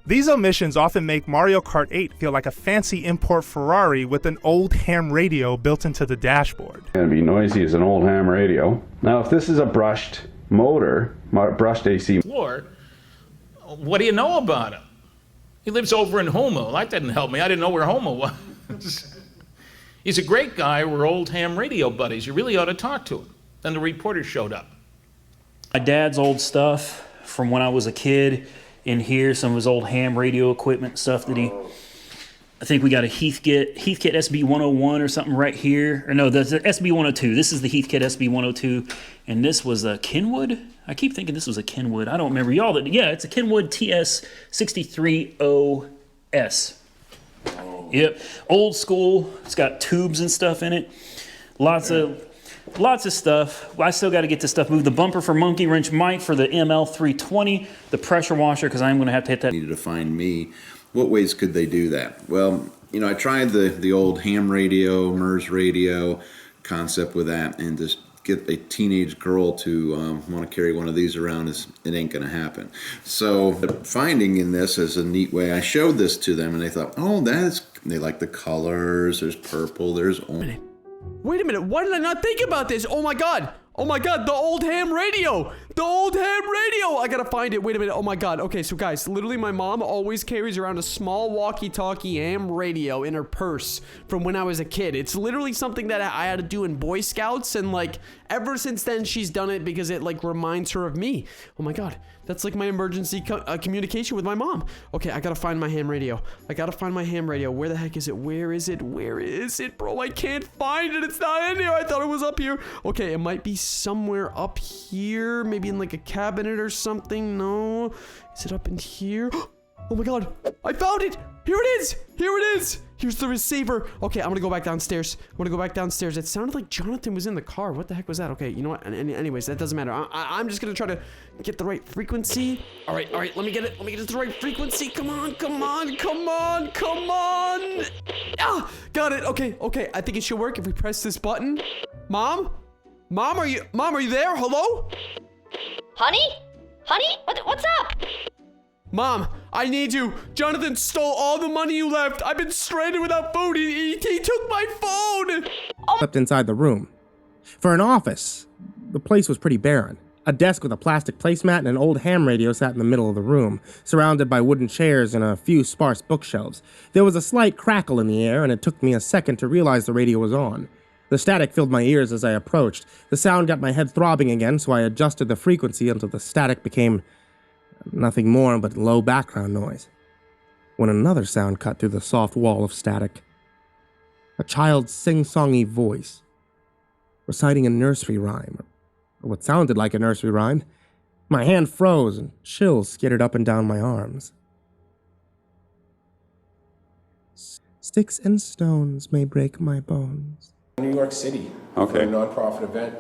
These omissions often make Mario Kart 8 feel like a fancy import Ferrari with an old ham radio built into the dashboard. It's going to be noisy as an old ham radio. Now, if this is a brushed motor, brushed AC floor, what do you know about him? He lives over in Homo. That didn't help me. I didn't know where Homo was. He's a great guy. We're old ham radio buddies. You really ought to talk to him. Then the reporter showed up. My dad's old stuff from when I was a kid in here, some of his old ham radio equipment stuff that I think we got a Heathkit SB101 or something right here. Or no, that's the SB102. This is the Heathkit SB102. And this was a Kenwood? I keep thinking this was a Kenwood. I don't remember. Yeah, it's a Kenwood TS63OS. Yep, old school. It's got tubes and stuff in it. Lots of stuff. I still got to get this stuff moved. The bumper for Monkey Wrench Mike for the ML320. The pressure washer, because I'm going to have to hit that. Needed to find me. What ways could they do that? Well, I tried the old ham radio, MERS radio concept with that, and just get a teenage girl to want to carry one of these around, it ain't going to happen. So finding in this is a neat way. I showed this to them, and they thought, oh, they like the colors. There's purple, there's orange. Wait a minute, why did I not think about this? Oh my god, the old ham radio! The old ham radio! I gotta find it, wait a minute, oh my god. Okay, so guys, literally my mom always carries around a small walkie-talkie ham radio in her purse from when I was a kid. It's literally something that I had to do in Boy Scouts, and like, ever since then she's done it because it like reminds her of me. Oh my god, that's like my emergency communication with my mom. Okay, I gotta find my ham radio. Where the heck is it? Where is it, bro? I can't find it. It's not in here. I thought it was up here. Okay, it might be somewhere up here. Maybe in like a cabinet or something. No. Is it up in here? Oh my god. I found it. Here it is. Here's the receiver. Okay, I'm gonna go back downstairs. It sounded like Jonathan was in the car. What the heck was that? Okay, you know what? Anyways, that doesn't matter. I'm just gonna try to get the right frequency. All right. Let me get it. To the right frequency. Come on. Ah, got it. Okay. I think it should work if we press this button. Mom, are you there? Hello? Honey, what's up? Mom, I need you. Jonathan stole all the money you left. I've been stranded without food. He took my phone. Slept inside the room. For an office, the place was pretty barren. A desk with a plastic placemat and an old ham radio sat in the middle of the room, surrounded by wooden chairs and a few sparse bookshelves. There was a slight crackle in the air, and it took me a second to realize the radio was on. The static filled my ears as I approached. The sound got my head throbbing again, so I adjusted the frequency until the static became nothing more but low background noise. When another sound cut through the soft wall of static. A child's sing-songy voice, reciting a nursery rhyme, or what sounded like a nursery rhyme. My hand froze and chills skidded up and down my arms. Sticks and stones may break my bones. New York City. Okay. For a nonprofit event.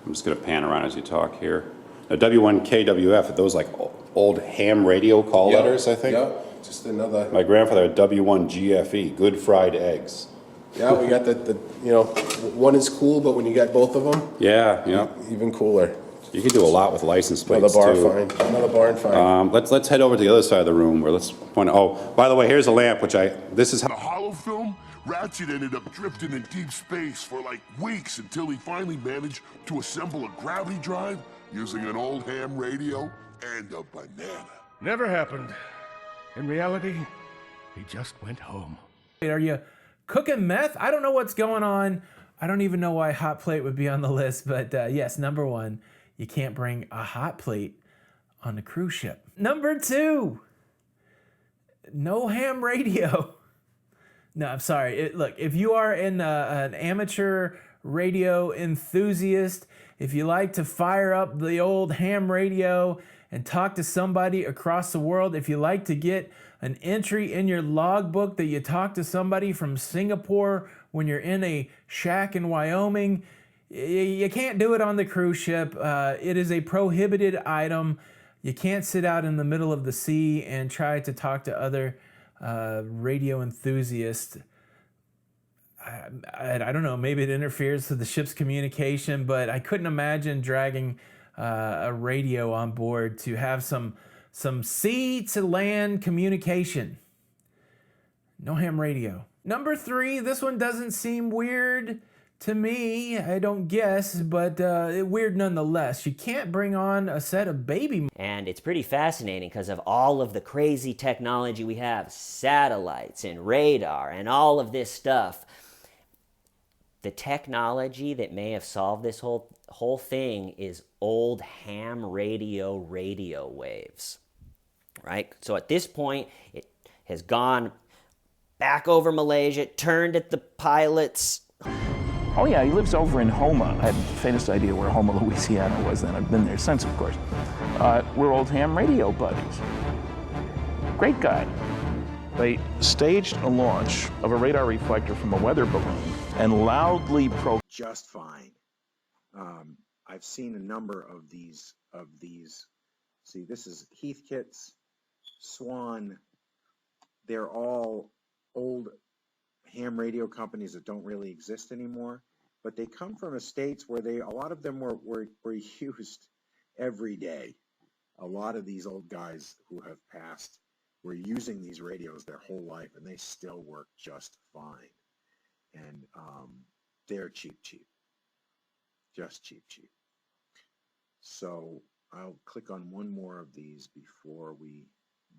I'm just going to pan around as you talk here. Now, W1KWF, are those like old ham radio call letters, I think? Yeah, just another. My grandfather had W1GFE, good fried eggs. Yeah, we got the one is cool, but when you got both of them, yeah. even cooler. You could do a lot with license plates, Another barn find. Let's head over to the other side of the room where let's point. Oh, by the way, here's a lamp, this is how. The hollow film? Ratchet ended up drifting in deep space for like weeks until he finally managed to assemble a gravity drive using an old ham radio and a banana. Never happened. In reality, he just went home. Are you cooking meth? I don't know what's going on. I don't even know why hot plate would be on the list, but yes, number one, you can't bring a hot plate on the cruise ship. Number two, no ham radio. No, I'm sorry. Look, if you are an amateur radio enthusiast, if you like to fire up the old ham radio and talk to somebody across the world, if you like to get an entry in your logbook that you talk to somebody from Singapore when you're in a shack in Wyoming, you can't do it on the cruise ship. It is a prohibited item. You can't sit out in the middle of the sea and try to talk to other radio enthusiast. I don't know, maybe it interferes with the ship's communication, but I couldn't imagine dragging a radio on board to have some some sea to land communication. No ham radio. Number 3, this one doesn't seem weird to me, I don't guess, but weird nonetheless. You can't bring on a set of baby. And it's pretty fascinating because of all of the crazy technology we have, satellites and radar and all of this stuff. The technology that may have solved this whole thing is old ham radio waves, right? So at this point, it has gone back over Malaysia, turned at the pilots. Oh yeah, he lives over in Houma. I had the faintest idea where Houma, Louisiana was then. I've been there since, of course. We're old ham radio buddies. Great guy. They staged a launch of a radar reflector from a weather balloon and loudly just fine. I've seen a number of these. See, this is Heathkits, Swan. They're all old ham radio companies that don't really exist anymore, but they come from estates where a lot of them were used every day. A lot of these old guys who have passed were using these radios their whole life, and they still work just fine. And they're cheap, just cheap. So I'll click on one more of these before we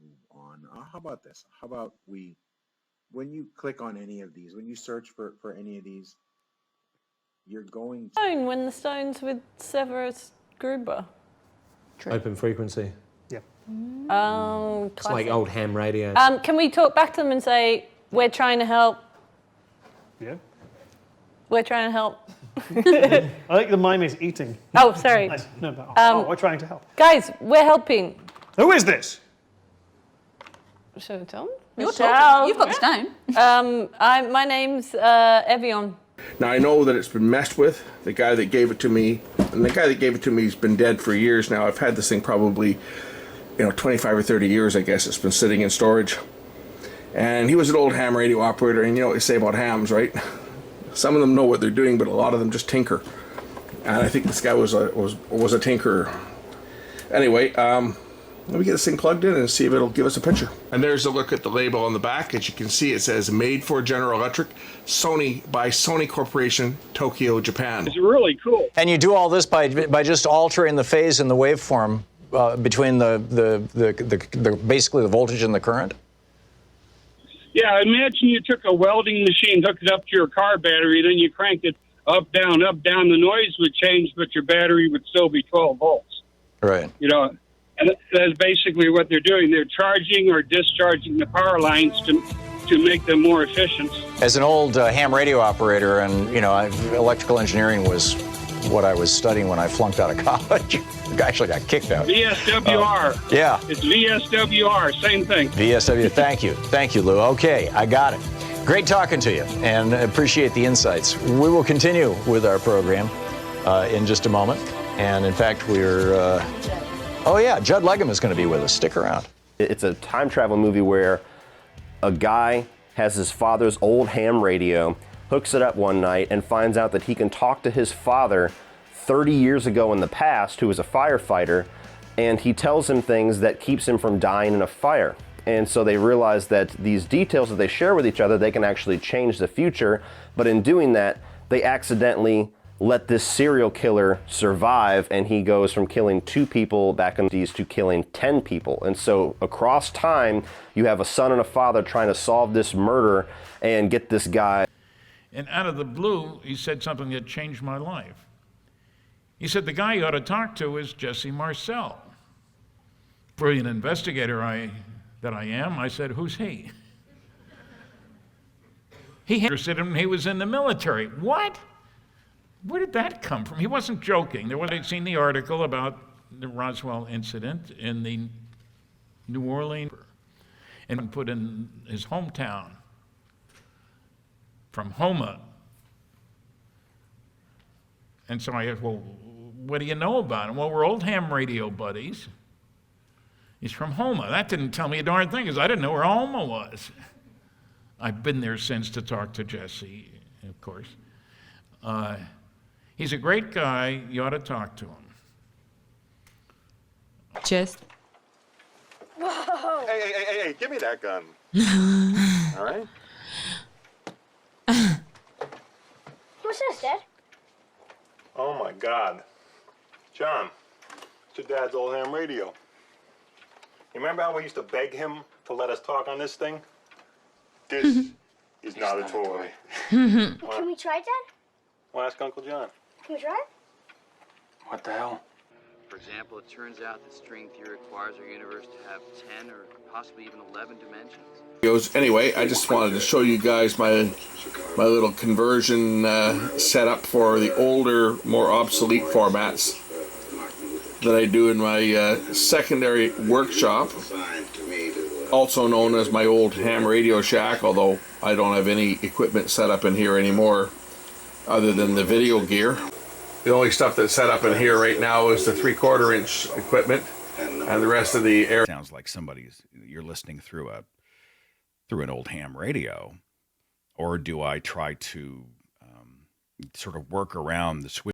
move on. How about this? How about when you click on any of these, when you search for any of these, you're going to... When the Stones with Severus Gruber. Open frequency. Yeah. It's like old ham radio. Can we talk back to them and say, we're trying to help? Yeah. We're trying to help. I think the mime is eating. Oh, sorry. Nice. No, but we're trying to help. Guys, we're helping. Who is this? Should I tell them? You're Michelle. talking. You've got the stone. My name's Evian. Now, I know that it's been messed with. The guy that gave it to me, and the guy that gave it to me has been dead for years now. I've had this thing probably, 25 or 30 years, I guess. It's been sitting in storage. And he was an old ham radio operator, and you know what they say about hams, right? Some of them know what they're doing, but a lot of them just tinker. And I think this guy was a tinkerer. Anyway, let me get this thing plugged in and see if it'll give us a picture. And there's a look at the label on the back. As you can see, it says made for General Electric, Sony by Sony Corporation, Tokyo, Japan. It's really cool. And you do all this by just altering the phase and the waveform between the basically the voltage and the current? Yeah, imagine you took a welding machine, hooked it up to your car battery, then you cranked it up, down. The noise would change, but your battery would still be 12 volts. Right. And that's basically what they're doing. They're charging or discharging the power lines to make them more efficient. As an old ham radio operator, and electrical engineering was what I was studying when I flunked out of college. I actually got kicked out. VSWR. Yeah. It's VSWR, same thing. VSW, thank you, Lou. Okay, I got it. Great talking to you, and appreciate the insights. We will continue with our program in just a moment. And in fact, we're... Judd Legum is going to be with us. Stick around. It's a time travel movie where a guy has his father's old ham radio, hooks it up one night, and finds out that he can talk to his father 30 years ago in the past, who was a firefighter, and he tells him things that keeps him from dying in a fire. And so they realize that these details that they share with each other, they can actually change the future, but in doing that, they accidentally let this serial killer survive, and he goes from killing 2 people back in these to killing 10 people. And so across time, you have a son and a father trying to solve this murder and get this guy. And out of the blue, he said something that changed my life. He said, the guy you ought to talk to is Jesse Marcel. Brilliant investigator that I am, I said, who's he? He interested in when he was in the military. What? Where did that come from? He wasn't joking. I'd seen the article about the Roswell incident in the New Orleans and put in his hometown from Houma. And so I asked, well, what do you know about him? Well, we're old ham radio buddies. He's from Houma. That didn't tell me a darn thing, because I didn't know where Houma was. I've been there since to talk to Jesse, of course. He's a great guy. You ought to talk to him. Cheers. Whoa! Hey, give me that gun. All right? What's this, Dad? Oh my God. John, it's your dad's old ham radio. You remember how we used to beg him to let us talk on this thing? This is not a toy. Can we try, Dad? Well, ask Uncle John. Can we try? What the hell? For example, it turns out that string theory requires our universe to have 10 or possibly even 11 dimensions. Anyway, I just wanted to show you guys my little conversion setup for the older, more obsolete formats that I do in my secondary workshop, also known as my old ham radio shack, although I don't have any equipment set up in here anymore other than the video gear. The only stuff that's set up in here right now is the 3/4 inch equipment, and the rest of the air. Sounds like you're listening through an old ham radio, or do I try to sort of work around the switch?